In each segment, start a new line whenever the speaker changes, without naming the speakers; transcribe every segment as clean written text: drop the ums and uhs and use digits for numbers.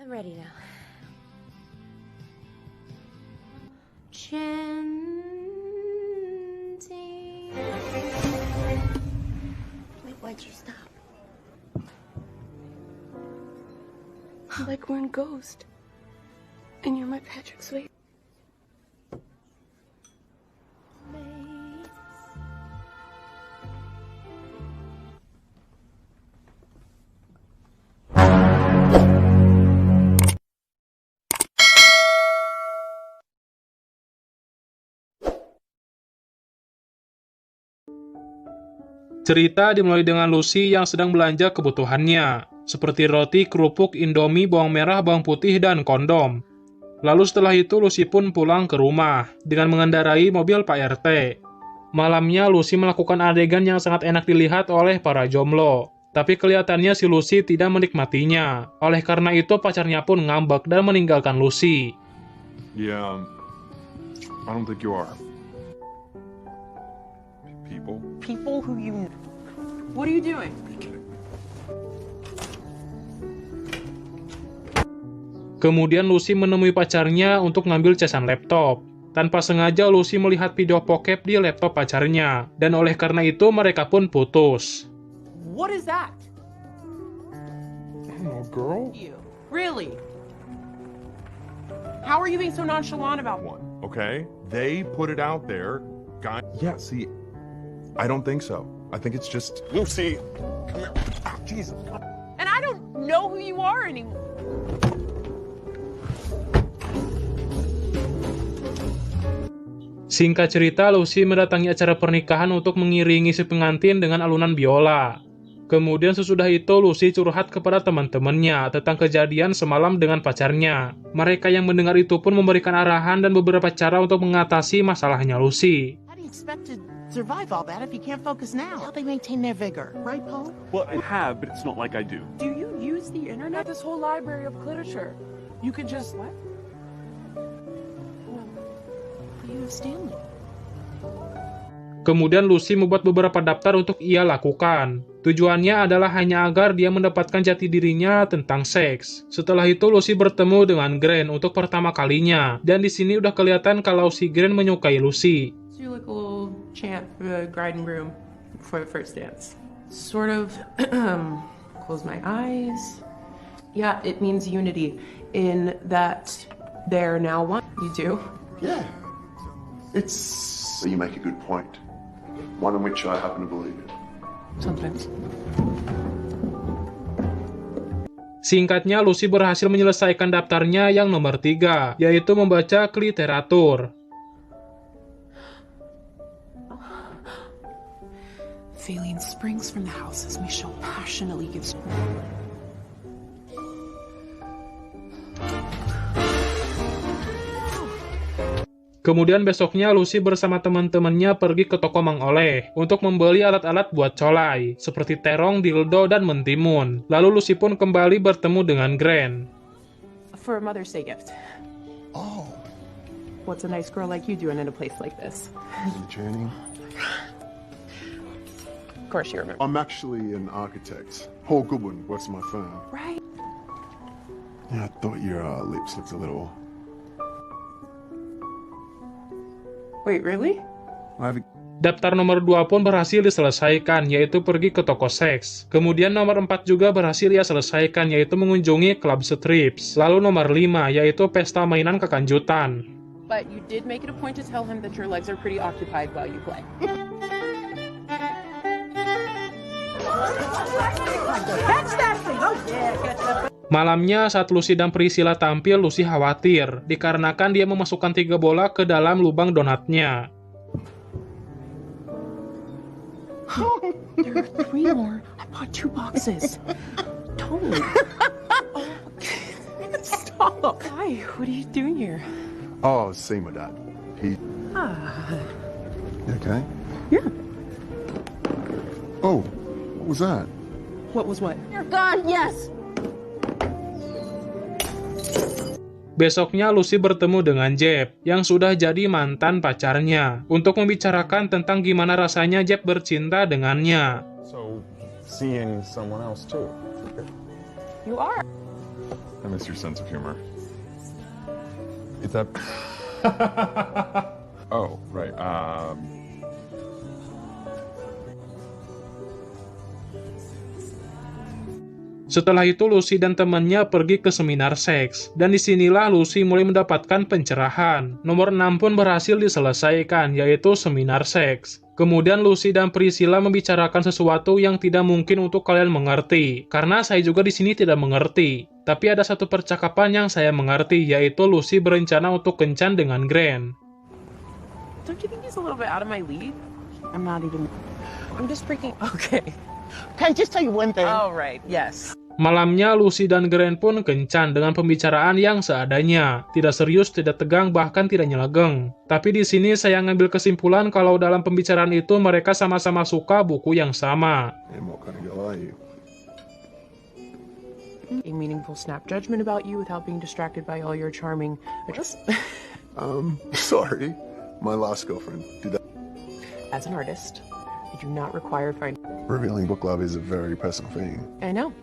I'm ready now. Chanting. Wait, why'd you stop? Like we're in Ghost, and you're my Patrick Swayze.
Cerita dimulai dengan Lucy yang sedang belanja kebutuhannya, seperti roti, kerupuk, indomie, bawang merah, bawang putih, dan kondom. Lalu setelah itu Lucy pun pulang ke rumah dengan mengendarai mobil Pak RT. Malamnya Lucy melakukan adegan yang sangat enak dilihat oleh para jomblo. Tapi kelihatannya si Lucy tidak menikmatinya. Oleh karena itu pacarnya pun ngambek dan meninggalkan Lucy.
Yeah, I don't think you are.
People who you... What are you doing?
Kemudian Lucy menemui pacarnya untuk ngambil casan laptop. Tanpa sengaja Lucy melihat video bokep di laptop pacarnya. Dan oleh karena itu mereka pun putus.
What is that?
I don't know, girl.
You. Really? How are you being so nonchalant about
One, okay? They put it out there. Guy. Yeah, see, I don't think so. I think it's just Lucy. Come here. Ah, Jesus.
And I don't know who you are anymore.
Singkat cerita, Lucy mendatangi acara pernikahan untuk mengiringi si pengantin dengan alunan biola. Kemudian sesudah itu, Lucy curhat kepada teman-temannya tentang kejadian semalam dengan pacarnya. Mereka yang mendengar itu pun memberikan arahan dan beberapa cara untuk mengatasi masalahnya Lucy.
How do you expect to survive all that if you can't focus now? How they maintain their vigor, right, Paul?
Well, I have, but it's not like I do.
Do you use the internet? This whole library of literature. You can just what?
You have Stanley.
Kemudian Lucy membuat beberapa daftar untuk ia lakukan. Tujuannya adalah hanya agar dia mendapatkan jati dirinya tentang seks. Setelah itu Lucy bertemu dengan Grant untuk pertama kalinya. Dan di sini udah kelihatan kalau si Grant menyukai Lucy.
Do like a little chant for the bride and groom before the first dance. Sort of close my eyes. Yeah, it means unity in that they're now one. You do?
Yeah. You make a good point. One in which I happen to believe in.
Sometimes.
Singkatnya, Lucy berhasil menyelesaikan daftarnya yang nomor 3, yaitu membaca literatur.
Feeling springs from the house as Michelle passionately gives.
Kemudian besoknya Lucy bersama teman-temannya pergi ke toko Mang Oleh untuk membeli alat-alat buat colai, seperti terong, dildo, dan mentimun. Lalu Lucy pun kembali bertemu dengan Grant.
For a Mother's Day gift.
Oh.
What's a nice girl like you doing in a place like this?
Channing.
Of course you remember.
I'm actually an architect. Paul Goodwin works for my firm.
Right.
Yeah, I thought your lips looked a little...
Wait, really?
Daftar nomor 2 pun berhasil diselesaikan, yaitu pergi ke toko seks. Kemudian nomor 4 juga berhasil ia selesaikan, yaitu mengunjungi klub strips. Lalu nomor 5, yaitu pesta mainan kekanjutan.
But you did make it a point to tell him that your legs are pretty occupied while you play.
Catch that thing! Oh yeah, catch that.
Malamnya saat Lucy dan Priscilla tampil, Lucy khawatir, dikarenakan dia memasukkan 3 bola ke dalam lubang donatnya.
There are 3 more. I bought 2 boxes. Totally.
Stop. Hi, what are you doing here?
Oh, see my dad. He... You okay?
Yeah.
Oh, what was that?
What was what?
You're gone, yes!
Besoknya Lucy bertemu dengan Jeb, yang sudah jadi mantan pacarnya, untuk membicarakan tentang gimana rasanya Jeb bercinta dengannya.
So, seeing someone else too.
You are.
I miss your sense of humor. It's that. Oh, right.
Setelah itu Lucy dan temannya pergi ke seminar seks, dan disinilah Lucy mulai mendapatkan pencerahan. Nomor 6 pun berhasil diselesaikan, yaitu seminar seks. Kemudian Lucy dan Priscilla membicarakan sesuatu yang tidak mungkin untuk kalian mengerti, karena saya juga di sini tidak mengerti. Tapi ada satu percakapan yang saya mengerti, yaitu Lucy berencana untuk kencan dengan Grant.
Don't you think he's a little bit out of my league?
I'm not even.
I'm just freaking. Okay.
Can I just tell you one thing?
Oh, right. Yes.
Malamnya, Lucy dan Grant pun kencan dengan pembicaraan yang seadanya. Tidak serius, tidak tegang, bahkan tidak nyelageng. Tapi di sini saya ngambil kesimpulan kalau dalam pembicaraan itu mereka sama-sama suka buku yang sama.
And what kind of girl are you?
A meaningful snap judgment about you without being distracted by all your charming.
Sorry. My last girlfriend did that.
As an artist, you do not require finding.
Revealing book love is a very personal thing.
I know.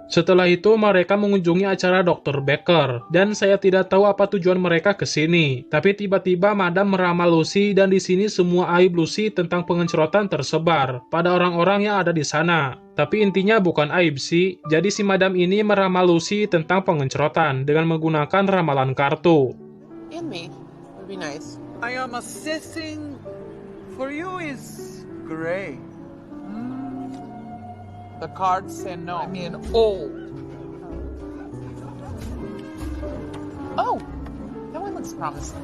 Setelah itu, mereka mengunjungi acara Dr. Becker, dan saya tidak tahu apa tujuan mereka ke sini. Tapi tiba-tiba Madam meramal Lucy, dan di sini semua aib Lucy tentang pengencerotan tersebar pada orang-orang yang ada di sana. Tapi intinya bukan aib sih, jadi si Madam ini meramal Lucy tentang pengencerotan dengan menggunakan ramalan kartu.
And me. Would be nice.
I am assessing for you is gray. The cards say no. I mean old.
Oh, that one looks promising.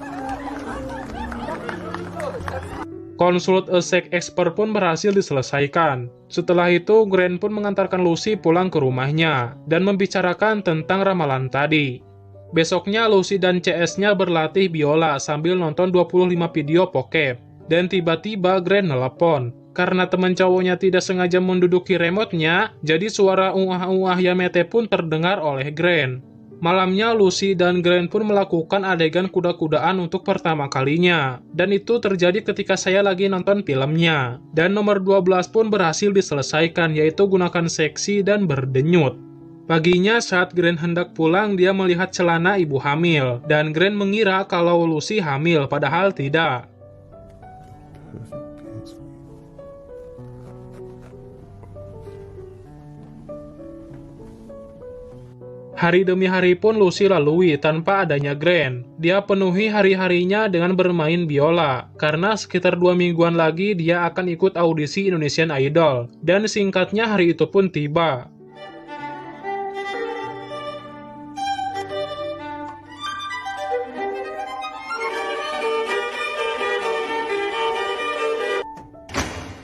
Consult a sex expert pun berhasil diselesaikan. Setelah itu, Grant pun mengantarkan Lucy pulang ke rumahnya dan membicarakan tentang ramalan tadi. Besoknya, Lucy dan CS-nya berlatih biola sambil nonton 25 video bokep. Dan tiba-tiba Grant nelpon. Karena teman cowoknya tidak sengaja menduduki remote-nya, jadi suara uah-uah Yamete pun terdengar oleh Grant. Malamnya, Lucy dan Grant pun melakukan adegan kuda-kudaan untuk pertama kalinya. Dan itu terjadi ketika saya lagi nonton filmnya. Dan nomor 12 pun berhasil diselesaikan, yaitu gunakan seksi dan berdenyut. Paginya saat Grant hendak pulang, dia melihat celana ibu hamil. Dan Grant mengira kalau Lucy hamil, padahal tidak. Hari demi hari pun Lucy lalui tanpa adanya Grant. Dia penuhi hari-harinya dengan bermain biola, karena sekitar 2 mingguan lagi dia akan ikut audisi Indonesian Idol. Dan singkatnya hari itu pun tiba.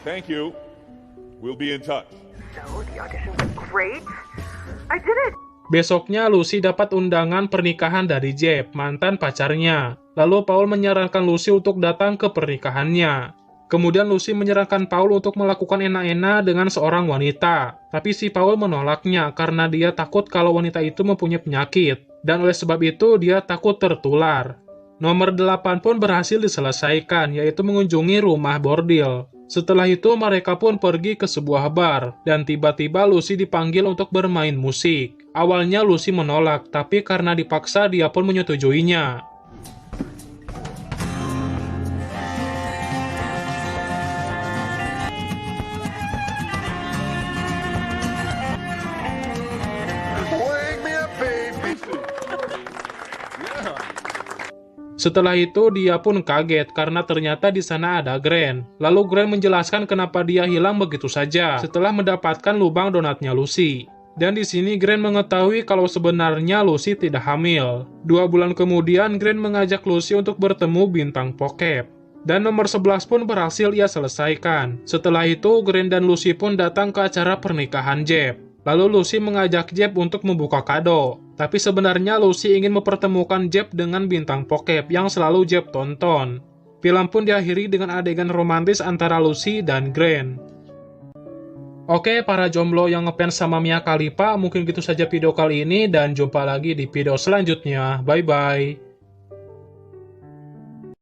Thank you. We'll be in touch.
So, the audition was great. I did it!
Besoknya Lucy dapat undangan pernikahan dari Jeb, mantan pacarnya. Lalu Paul menyarankan Lucy untuk datang ke pernikahannya. Kemudian Lucy menyarankan Paul untuk melakukan enak-enak dengan seorang wanita. Tapi si Paul menolaknya karena dia takut kalau wanita itu mempunyai penyakit. Dan oleh sebab itu dia takut tertular. Nomor 8 pun berhasil diselesaikan, yaitu mengunjungi rumah bordil. Setelah itu mereka pun pergi ke sebuah bar, dan tiba-tiba Lucy dipanggil untuk bermain musik. Awalnya Lucy menolak, tapi karena dipaksa dia pun menyetujuinya. Setelah itu dia pun kaget karena ternyata di sana ada Grant. Lalu Grant menjelaskan kenapa dia hilang begitu saja setelah mendapatkan lubang donatnya Lucy. Dan di sini Grant mengetahui kalau sebenarnya Lucy tidak hamil. 2 bulan kemudian Grant mengajak Lucy untuk bertemu bintang bokep. Dan nomor 11 pun berhasil ia selesaikan. Setelah itu Grant dan Lucy pun datang ke acara pernikahan Jeb. Lalu Lucy mengajak Jeb untuk membuka kado. Tapi sebenarnya Lucy ingin mempertemukan Jeb dengan bintang bokep yang selalu Jeb tonton. Film pun diakhiri dengan adegan romantis antara Lucy dan Grant. Oke, para jomblo yang ngefans sama Mia Khalifa, mungkin gitu saja video kali ini dan jumpa lagi di video selanjutnya. Bye-bye.